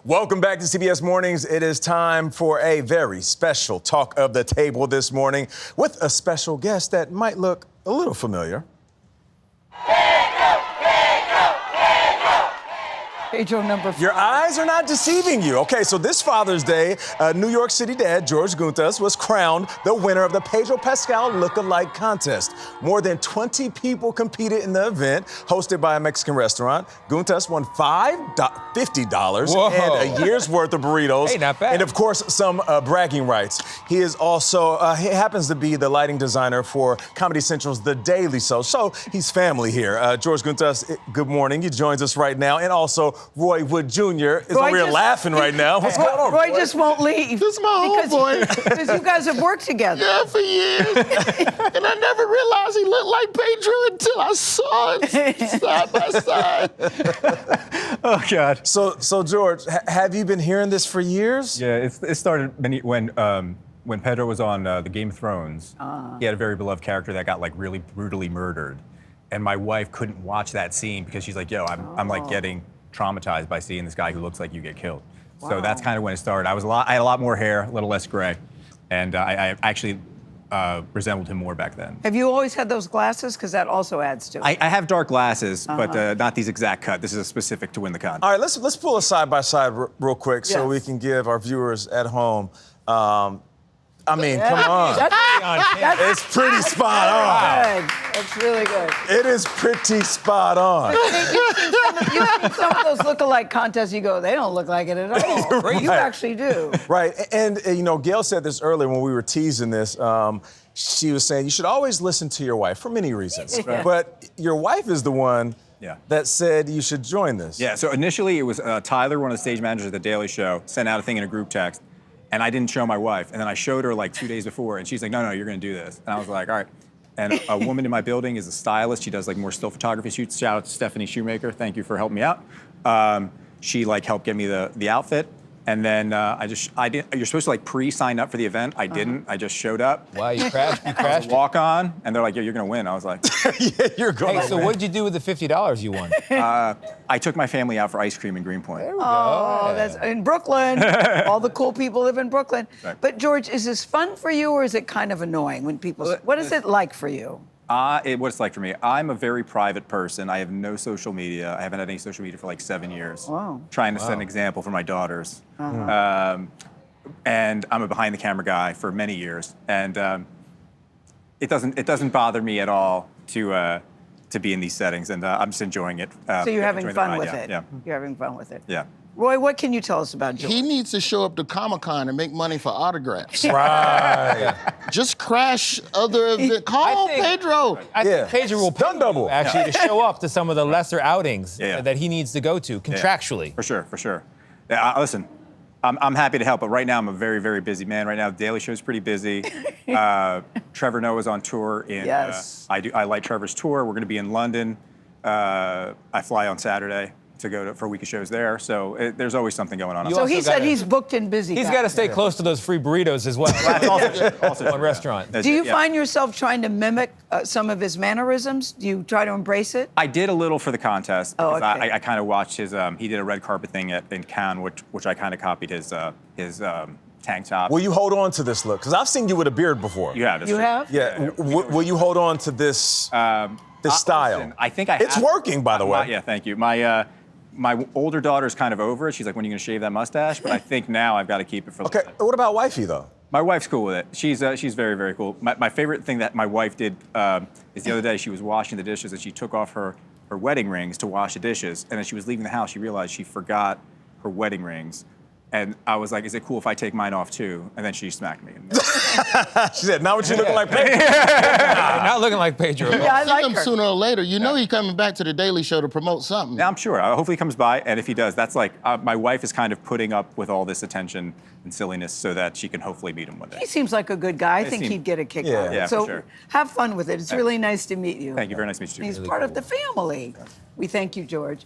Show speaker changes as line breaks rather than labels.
Welcome back to CBS Mornings. It is time for a very special talk of the table this morning with a special guest that might look a little familiar.
Pedro number 5.
Your eyes are not deceiving you. Okay, so this Father's Day, New York City dad George Gountas was crowned the winner of the Pedro Pascal look-alike contest. More than 20 people competed in the event, hosted by a Mexican restaurant. Gountas won $50 and a year's worth of burritos.
Hey, not bad.
And of course, some bragging rights. He is also, he happens to be the lighting designer for Comedy Central's The Daily Show. So he's family here. George Gountas, good morning. He joins us right now. And also, Roy Wood Jr. is over here laughing right now. What's going on,
Roy just won't leave.
This is my homeboy.
Because you guys have worked together.
Yeah, for years. And I never realized he looked like Pedro until I saw it side by side.
Oh, God.
So George, have you been hearing this for years?
Yeah, it started when Pedro was on the Game of Thrones. He had a very beloved character that got like really brutally murdered. And my wife couldn't watch that scene because she's like, yo, I'm like getting traumatized by seeing this guy who looks like you get killed.
Wow.
So that's kind of when it started. I had a lot more hair, a little less gray. And I actually resembled him more back then.
Have you always had those glasses? Because that also adds to it.
I have dark glasses, but not these exact cut. This is a specific to win the contest.
All right, let's pull a side by side real quick so we can give our viewers at home. I mean, come on. It's pretty spot on.
Good. That's really good.
It is pretty spot on.
You've seen some of those look-alike contests, you go, they don't look like it at all.
Right.
You actually do.
Right, and you know, Gayle said this earlier when we were teasing this. She was saying you should always listen to your wife for many reasons.
Yeah.
But your wife is the one that said you should join this.
Yeah, so initially it was Tyler, one of the stage managers at The Daily Show, sent out a thing in a group text, and I didn't show my wife. And then I showed her like 2 days before, and she's like, no, you're gonna do this. And I was like, all right. And a woman in my building is a stylist. She does like more still photography shoots. Shout out to Stephanie Shoemaker. Thank you for helping me out. She like helped get me the outfit. And then I didn't, you're supposed to like pre-sign up for the event. I didn't, I just showed up.
Wow, you crashed.
Walk on, and they're like, yeah, you're gonna win. I was like,
Yeah, you're going.
Hey, so what did you do with the $50 you won?
I took my family out for ice cream in Greenpoint.
Oh, that's in Brooklyn. All the cool people live in Brooklyn.
Right.
But George, is this fun for you or is it kind of annoying when people, what is it like for you?
What it's like for me, I'm a very private person. I have no social media. I haven't had any social media for like 7 years.
Wow.
Trying to set an example for my daughters. And I'm a behind the camera guy for many years. And it doesn't bother me at all to be in these settings, and I'm just enjoying it.
So you're having
enjoying the
fun
ride,
with
yeah,
it.
Yeah.
You're having fun with it.
Yeah.
Roy, what can you tell us about George?
He needs to show up to Comic-Con and make money for autographs.
Right.
Just crash other events. Call Pedro.
I think Pedro will pay
double.
you, actually, to show up to some of the lesser outings
Yeah.
that he needs to go to contractually.
For sure. Yeah, listen, I'm happy to help, but right now I'm a very, very busy man. Right now, The Daily Show's pretty busy. Trevor Noah's on tour.
Yes.
I light Trevor's tour. We're going to be in London. I fly on Saturday to go for a week of shows there. So there's always something going on.
So he said he's booked and busy.
He's got to stay close to those free burritos as well.
also
One restaurant.
Do you find yourself trying to mimic some of his mannerisms? Do you try to embrace it?
I did a little for the contest.
Oh,
Because
okay.
I kind of watched his. He did a red carpet thing in Cannes, which I kind of copied his tank top.
Will you hold on to this look? Because I've seen you with a beard before.
You have. That's
You
true.
have?
Yeah. Will you hold on to this this style?
Listen, I think
It's working, by the way.
Yeah, thank you. My older daughter's kind of over it. She's like, when are you going to shave that mustache? But I think now I've got to keep it for a little
Okay.
bit.
What about wifey though?
My wife's cool with it. She's very, very cool. My favorite thing that my wife did is the other day she was washing the dishes and she took off her wedding rings to wash the dishes. And as she was leaving the house, she realized she forgot her wedding rings. And I was like, is it cool if I take mine off too? And then she smacked me.
She said, "Now what you looking like, Pedro?"
Not looking like Pedro.
Yeah, I
See
like
him
her.
sooner or later. You know he's coming back to the Daily Show to promote something.
Yeah, I'm sure. Hopefully he comes by, and if he does, that's like, my wife is kind of putting up with all this attention and silliness so that she can hopefully meet him one day.
He seems like a good guy. I think
seem-
he'd get a kick
Yeah.
out of it.
Yeah, for
So
sure.
have fun with it. It's really nice to meet you.
Thank you. Very nice to meet you.
He's part of the family. We thank you, George.